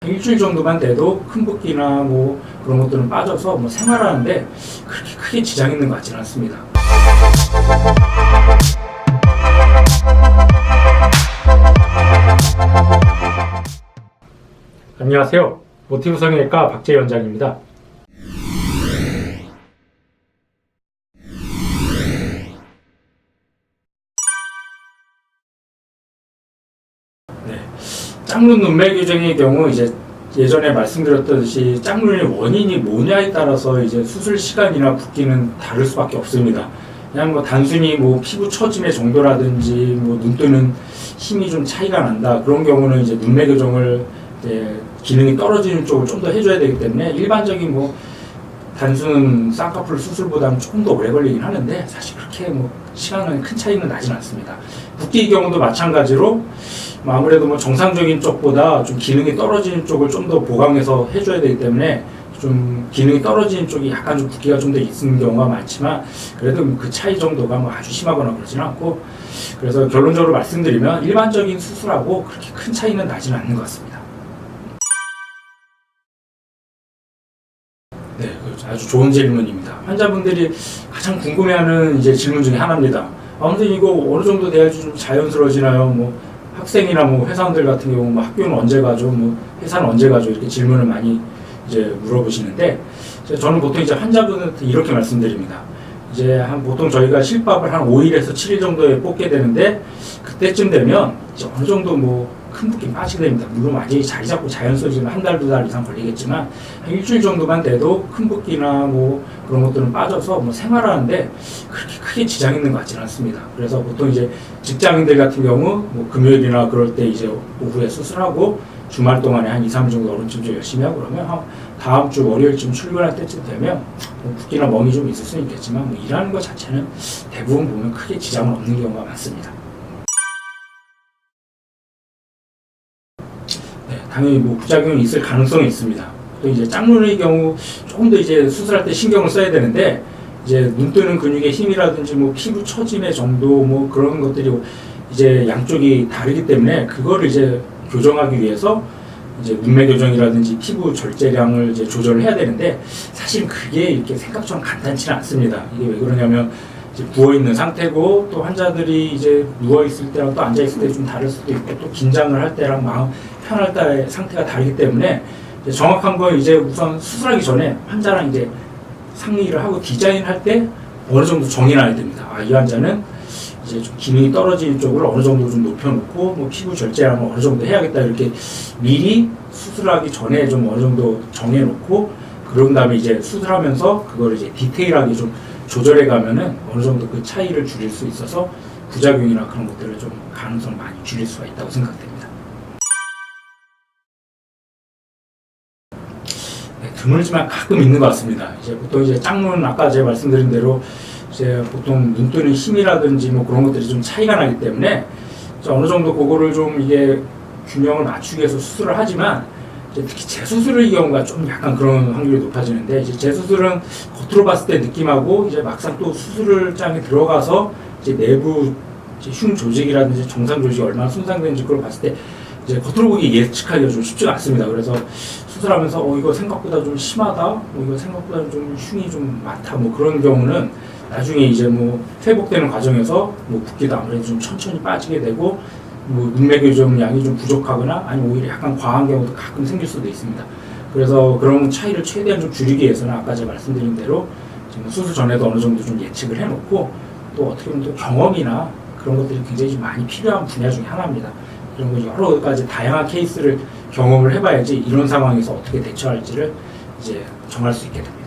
일주일 정도만 돼도 큰 붓기나 뭐 그런 것들은 빠져서 뭐 생활하는데 그렇게 크게 지장 있는 것 같지는 않습니다. 안녕하세요. 모티브 성형외과 박재희 원장입니다. 네. 짝눈 눈매 교정의 경우 이제 예전에 말씀드렸듯이 짝눈의 원인이 뭐냐에 따라서 이제 수술 시간이나 붓기는 다를 수밖에 없습니다. 그냥 뭐 단순히 뭐 피부 처짐의 정도라든지 뭐 눈 뜨는 힘이 좀 차이가 난다 그런 경우는 이제 눈매 교정을 이제 기능이 떨어지는 쪽을 좀 더 해줘야 되기 때문에 일반적인 뭐 단순 쌍꺼풀 수술보다는 조금 더 오래 걸리긴 하는데 사실 그렇게 뭐 시간은 큰 차이는 나진 않습니다. 붓기 경우도 마찬가지로 아무래도 뭐 정상적인 쪽보다 좀 기능이 떨어지는 쪽을 좀 더 보강해서 해줘야 되기 때문에 좀 기능이 떨어지는 쪽이 약간 좀 붓기가 좀 더 있는 경우가 많지만 그래도 그 차이 정도가 뭐 아주 심하거나 그러지는 않고 그래서 결론적으로 말씀드리면 일반적인 수술하고 그렇게 큰 차이는 나지는 않는 것 같습니다. 네, 아주 좋은 질문입니다. 환자분들이 가장 궁금해하는 이제 질문 중에 하나입니다. 선생님 이거 어느 정도 돼야지 좀 자연스러워지나요? 뭐 학생이나 뭐 회사원들 같은 경우 뭐 학교는 언제 가죠? 뭐 회사는 언제 가죠? 이렇게 질문을 많이 이제 물어보시는데 저는 보통 이제 환자분한테 이렇게 말씀드립니다. 이제 보통 저희가 실밥을 한 5일에서 7일 정도에 뽑게 되는데 그때쯤 되면 이제 어느 정도 뭐 큰 붓기 빠지게 됩니다. 물론 아직 자리 잡고 자연스러워지면 한 달, 두 달 이상 걸리겠지만 한 일주일 정도만 돼도 큰 붓기나 뭐 그런 것들은 빠져서 뭐 생활하는데 그렇게 크게 지장 있는 것 같지는 않습니다. 그래서 보통 이제 직장인들 같은 경우 뭐 금요일이나 그럴 때 이제 오후에 수술하고 주말 동안에 한 2, 3일 정도 얼음찜 좀 열심히 하고 그러면 다음 주 월요일쯤 출근할 때쯤 되면 뭐 붓기나 멍이 좀 있을 수는 있겠지만 뭐 일하는 것 자체는 대부분 보면 크게 지장은 없는 경우가 많습니다. 네, 당연히 뭐 부작용이 있을 가능성이 있습니다. 또 이제 짝눈의 경우 조금 더 이제 수술할 때 신경을 써야 되는데 이제 눈 뜨는 근육의 힘이라든지 뭐 피부 처짐의 정도 뭐 그런 것들이 이제 양쪽이 다르기 때문에 그거를 이제 교정하기 위해서 이제 눈매 교정이라든지 피부 절제량을 이제 조절을 해야 되는데 사실 그게 이렇게 생각처럼 간단치는 않습니다. 이게 왜 그러냐면 이제 부어 있는 상태고 또 환자들이 이제 누워 있을 때랑 또 앉아 있을 때 좀 다를 수도 있고 또 긴장을 할 때랑 마음 편할 때의 상태가 다르기 때문에 이제 정확한 거 이제 우선 수술하기 전에 환자랑 이제 상의를 하고 디자인할 때 어느 정도 정해놔야 됩니다. 이 환자는 이제 좀 기능이 떨어지는 쪽을 어느 정도 좀 높여놓고 뭐 피부 절제량을 어느 정도 해야겠다 이렇게 미리 수술하기 전에 좀 어느 정도 정해놓고 그런 다음에 이제 수술하면서 그걸 이제 디테일하게 좀 조절해 가면은 어느 정도 그 차이를 줄일 수 있어서 부작용이나 그런 것들을 좀 가능성을 많이 줄일 수가 있다고 생각됩니다. 네, 드물지만 가끔 있는 것 같습니다. 이제 보통 이제 짝눈 아까 제가 말씀드린 대로 이제 보통 눈 뜨는 힘이라든지 뭐 그런 것들이 좀 차이가 나기 때문에 어느 정도 그거를 좀 이게 균형을 맞추기 위해서 수술을 하지만 이제 특히 재수술의 경우가 좀 약간 그런 확률이 높아지는데 이제 재수술은 겉으로 봤을 때 느낌하고 이제 막상 또 수술장에 들어가서 이제 내부 이제 흉 조직이라든지 정상 조직이 얼마나 손상되는지 그걸 봤을 때 이제 겉으로 보기 예측하기가 좀 쉽지가 않습니다. 그래서 수술하면서 이거 생각보다 좀 심하다, 이거 생각보다 좀 흉이 좀 많다, 뭐 그런 경우는 나중에 이제 뭐 회복되는 과정에서 뭐 붓기도 아무래도 좀 천천히 빠지게 되고 뭐 눈매 교정 양이 좀 부족하거나 아니면 오히려 약간 과한 경우도 가끔 생길 수도 있습니다. 그래서 그런 차이를 최대한 좀 줄이기 위해서는 아까 제가 말씀드린 대로 지금 수술 전에도 어느 정도 좀 예측을 해놓고 또 어떻게 보면 또 경험이나 그런 것들이 굉장히 좀 많이 필요한 분야 중에 하나입니다. 그런 거 여러 가지 다양한 케이스를 경험을 해봐야지 이런 상황에서 어떻게 대처할지를 이제 정할 수 있게 됩니다.